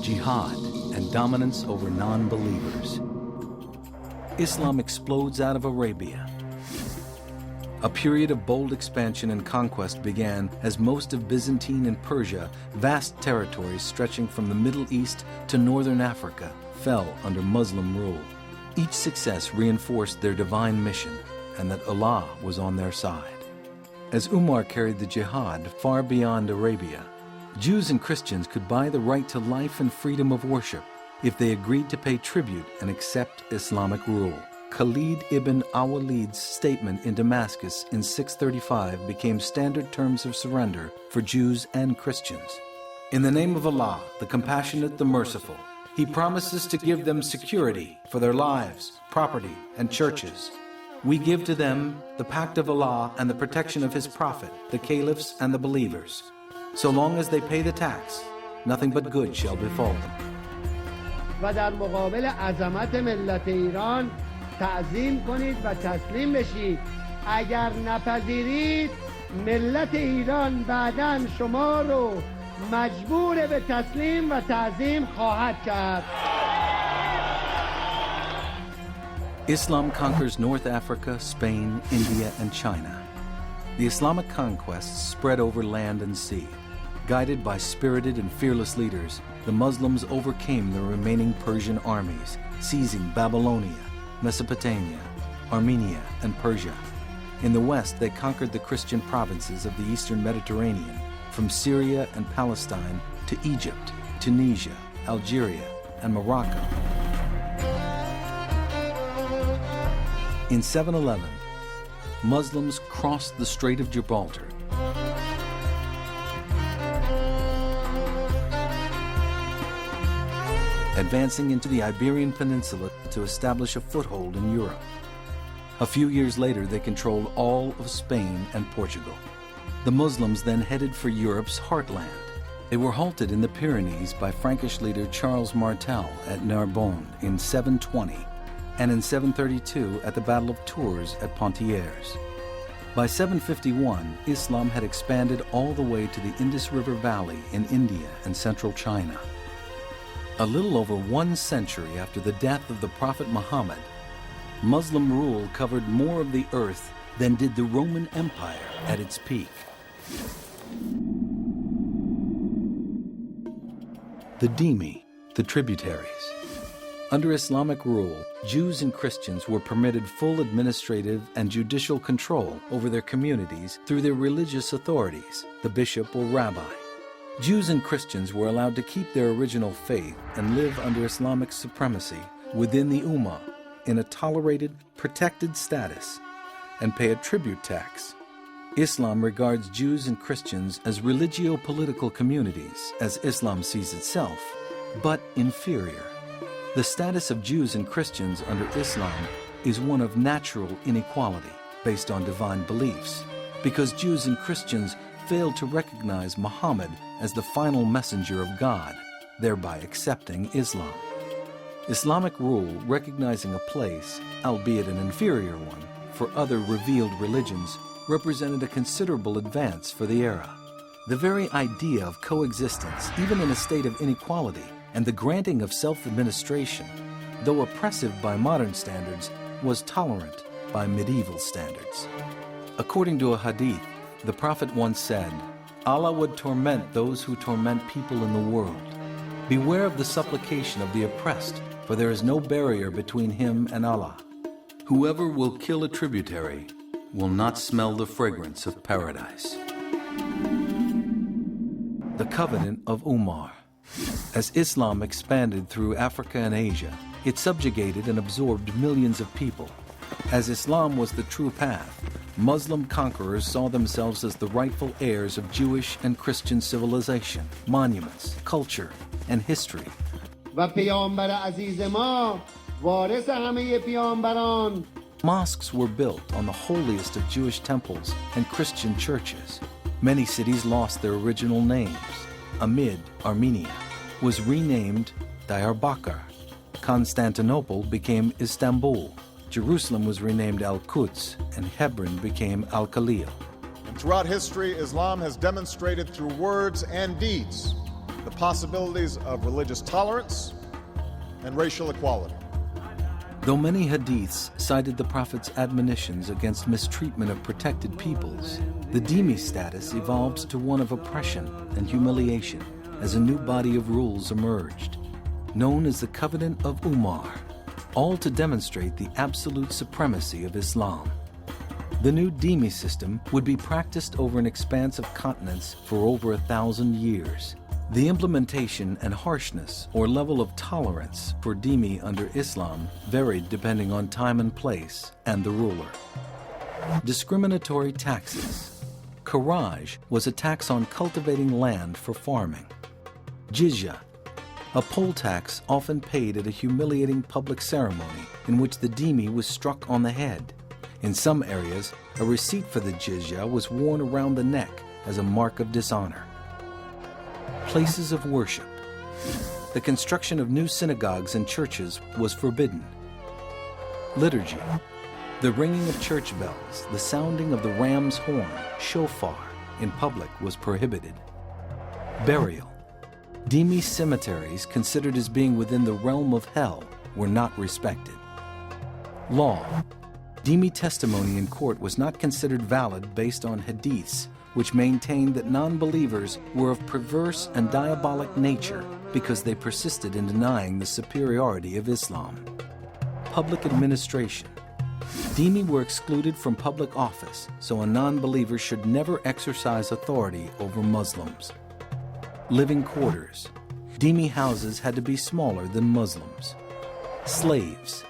jihad, and dominance over non-believers. Islam explodes out of Arabia. A period of bold expansion and conquest began as most of Byzantine and Persia, vast territories stretching from the Middle East to northern Africa, fell under Muslim rule. Each success reinforced their divine mission and that Allah was on their side. As Umar carried the jihad far beyond Arabia, Jews and Christians could buy the right to life and freedom of worship if they agreed to pay tribute and accept Islamic rule. Khalid ibn al-Walid's statement in Damascus in 635 became standard terms of surrender for Jews and Christians. In the name of Allah, the Compassionate, the Merciful, He promises to give them security for their lives, property, and churches. We give to them the pact of Allah and the protection of His Prophet, the caliphs and the believers. So long as they pay the tax, nothing but good shall befall them. و در مقابل عظمت ملت ایران تعظیم کنید و تسلیم بشید. اگر نپذیرید ملت ایران بعداً شما رو مجبور به تسلیم و تعظیم خواهد کرد. Islam conquers North Africa, Spain, India, and China. The Islamic conquests spread over land and sea. Guided by spirited and fearless leaders, the Muslims overcame the remaining Persian armies, seizing Babylonia, Mesopotamia, Armenia, and Persia. In the west, they conquered the Christian provinces of the eastern Mediterranean, from Syria and Palestine to Egypt, Tunisia, Algeria, and Morocco. In 711, Muslims crossed the Strait of Gibraltar. Advancing into the Iberian Peninsula to establish a foothold in Europe. A few years later, they controlled all of Spain and Portugal. The Muslims then headed for Europe's heartland. They were halted in the Pyrenees by Frankish leader Charles Martel at Narbonne in 720, and in 732 at the Battle of Tours at Poitiers. By 751, Islam had expanded all the way to the Indus River Valley in India and central China. A little over 1 century after the death of the Prophet Muhammad, Muslim rule covered more of the earth than did the Roman Empire at its peak. The dhimmi, the tributaries. Under Islamic rule, Jews and Christians were permitted full administrative and judicial control over their communities through their religious authorities, the bishop or rabbi. Jews and Christians were allowed to keep their original faith and live under Islamic supremacy within the Ummah in a tolerated, protected status and pay a tribute tax. Islam regards Jews and Christians as religio-political communities, as Islam sees itself, but inferior. The status of Jews and Christians under Islam is one of natural inequality based on divine beliefs, because Jews and Christians failed to recognize Muhammad as the final messenger of God, thereby accepting Islam. Islamic rule recognizing a place, albeit an inferior one, for other revealed religions represented a considerable advance for the era. The very idea of coexistence, even in a state of inequality, and the granting of self-administration, though oppressive by modern standards, was tolerant by medieval standards. According to a hadith, the Prophet once said, Allah would torment those who torment people in the world. Beware of the supplication of the oppressed, for there is no barrier between him and Allah. Whoever will kill a tributary will not smell the fragrance of paradise. The Covenant of Umar. As Islam expanded through Africa and Asia, it subjugated and absorbed millions of people. As Islam was the true path, Muslim conquerors saw themselves as the rightful heirs of Jewish and Christian civilization, monuments, culture, and history. و پیامبر عزیز ما وارث همه پیامبران. Mosques were built on the holiest of Jewish temples and Christian churches. Many cities lost their original names. Amid, Armenia, was renamed Diyarbakir. Constantinople became Istanbul. Jerusalem was renamed Al-Quds, and Hebron became Al-Khalil. And throughout history, Islam has demonstrated through words and deeds the possibilities of religious tolerance and racial equality. Though many hadiths cited the Prophet's admonitions against mistreatment of protected peoples, the dhimmi status evolved to one of oppression and humiliation as a new body of rules emerged, known as the Covenant of Umar, all to demonstrate the absolute supremacy of Islam. The new dhimmi system would be practiced over an expanse of continents for over 1,000 years. The implementation and harshness or level of tolerance for dhimmi under Islam varied depending on time and place and the ruler. Discriminatory taxes. Kharaj was a tax on cultivating land for farming. Jizya, a poll tax often paid at a humiliating public ceremony in which the dhimmi was struck on the head. In some areas, a receipt for the jizya was worn around the neck as a mark of dishonor. Places of worship. The construction of new synagogues and churches was forbidden. Liturgy. The ringing of church bells, the sounding of the ram's horn, shofar, in public was prohibited. Burial. Dhimmi cemeteries, considered as being within the realm of hell, were not respected. Law. Dhimmi testimony in court was not considered valid based on hadiths, which maintained that non-believers were of perverse and diabolic nature because they persisted in denying the superiority of Islam. Public administration. Dhimmi were excluded from public office, so a non-believer should never exercise authority over Muslims. Living quarters. Dhimmi houses had to be smaller than Muslims. Slaves.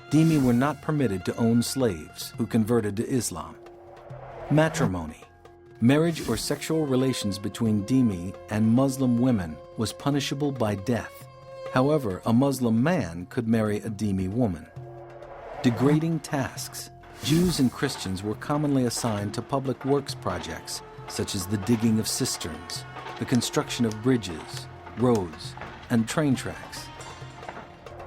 Dhimmi were not permitted to own slaves who converted to Islam. Matrimony. Marriage or sexual relations between dhimmi and Muslim women was punishable by death. However, a Muslim man could marry a dhimmi woman. Degrading tasks. Jews and Christians were commonly assigned to public works projects, such as the digging of cisterns, the construction of bridges, roads, and train tracks.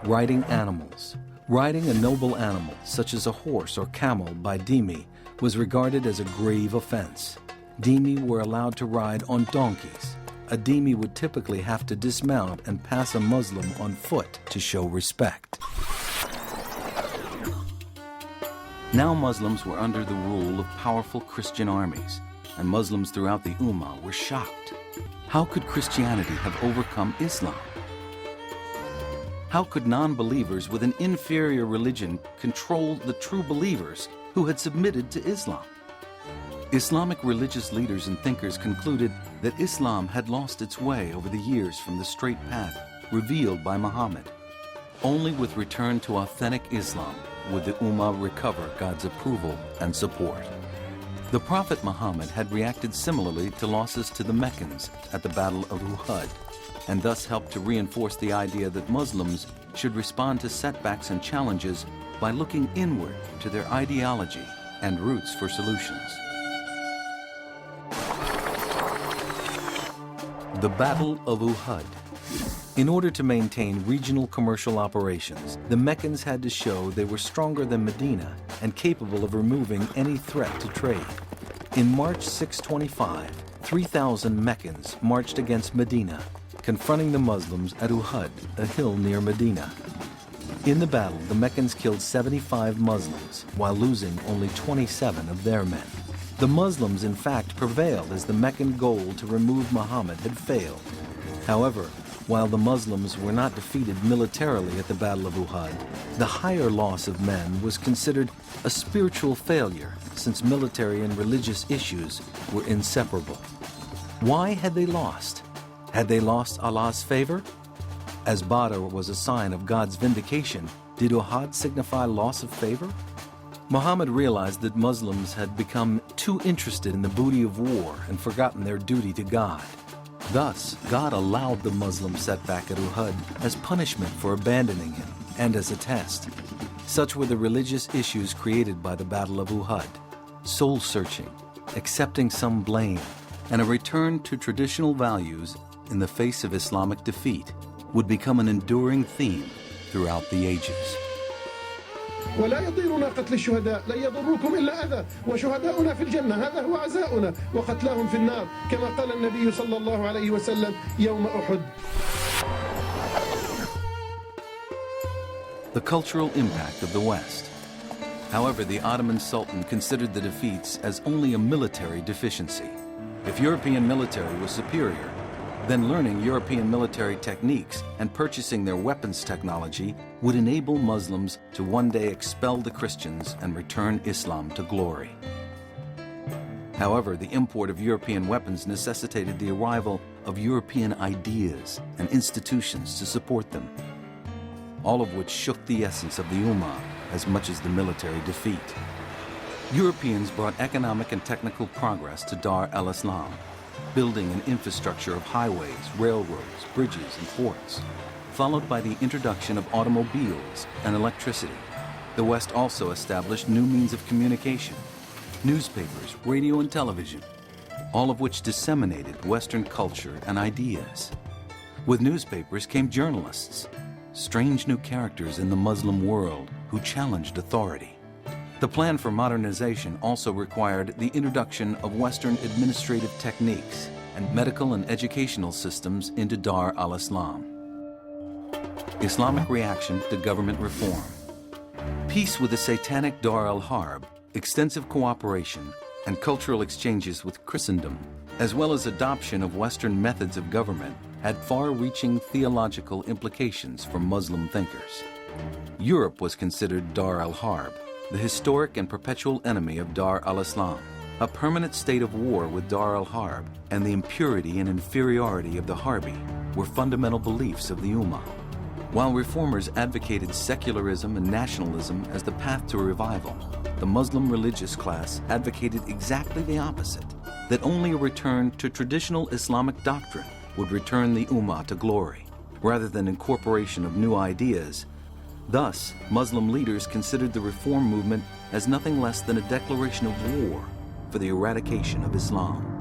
Riding animals. Riding a noble animal, such as a horse or camel, by dhimmi was regarded as a grave offense. Dhimmi were allowed to ride on donkeys. A dhimmi would typically have to dismount and pass a Muslim on foot to show respect. Now Muslims were under the rule of powerful Christian armies, and Muslims throughout the Ummah were shocked. How could Christianity have overcome Islam? How could non-believers with an inferior religion control the true believers who had submitted to Islam? Islamic religious leaders and thinkers concluded that Islam had lost its way over the years from the straight path revealed by Muhammad. Only with return to authentic Islam would the Ummah recover God's approval and support. The Prophet Muhammad had reacted similarly to losses to the Meccans at the Battle of Uhud, and thus helped to reinforce the idea that Muslims should respond to setbacks and challenges by looking inward to their ideology and roots for solutions. The Battle of Uhud. In order to maintain regional commercial operations, the Meccans had to show they were stronger than Medina and capable of removing any threat to trade. In March 625, 3,000 Meccans marched against Medina, confronting the Muslims at Uhud, a hill near Medina. In the battle, the Meccans killed 75 Muslims, while losing only 27 of their men. The Muslims, in fact, prevailed as the Meccan goal to remove Muhammad had failed. However, while the Muslims were not defeated militarily at the Battle of Uhud, the higher loss of men was considered a spiritual failure, since military and religious issues were inseparable. Why had they lost? Had they lost Allah's favor? As Badr was a sign of God's vindication, did Uhud signify loss of favor? Muhammad realized that Muslims had become too interested in the booty of war and forgotten their duty to God. Thus, God allowed the Muslim setback at Uhud as punishment for abandoning him and as a test. Such were the religious issues created by the Battle of Uhud: soul-searching, accepting some blame, and a return to traditional values in the face of Islamic defeat would become an enduring theme throughout the ages. ولا يضيرنا قتل الشهداء، لن يضروكم إلا أذى، وشهداؤنا في الجنة، هذا هو عزاؤنا، وقتلاهم في النار، كما قال النبي صلى الله عليه وسلم يوم أحد. The cultural impact of the West. However, the Ottoman Sultan considered the defeats as only a military deficiency. If European military was superior, then learning European military techniques and purchasing their weapons technology would enable Muslims to one day expel the Christians and return Islam to glory. However, the import of European weapons necessitated the arrival of European ideas and institutions to support them, all of which shook the essence of the Ummah as much as the military defeat. Europeans brought economic and technical progress to Dar al-Islam, building an infrastructure of highways, railroads, bridges, and ports, followed by the introduction of automobiles and electricity. The West also established new means of communication, newspapers, radio, and television, all of which disseminated Western culture and ideas. With newspapers came journalists, strange new characters in the Muslim world who challenged authority. The plan for modernization also required the introduction of Western administrative techniques and medical and educational systems into Dar al-Islam. Islamic reaction to government reform. Peace with the satanic Dar al-Harb, extensive cooperation, and cultural exchanges with Christendom, as well as adoption of Western methods of government, had far-reaching theological implications for Muslim thinkers. Europe was considered Dar al-Harb, the historic and perpetual enemy of Dar al-Islam. A permanent state of war with Dar al-Harb and the impurity and inferiority of the Harbi were fundamental beliefs of the Ummah. While reformers advocated secularism and nationalism as the path to revival, the Muslim religious class advocated exactly the opposite, that only a return to traditional Islamic doctrine would return the Ummah to glory, rather than incorporation of new ideas. Thus, Muslim leaders considered the reform movement as nothing less than a declaration of war for the eradication of Islam.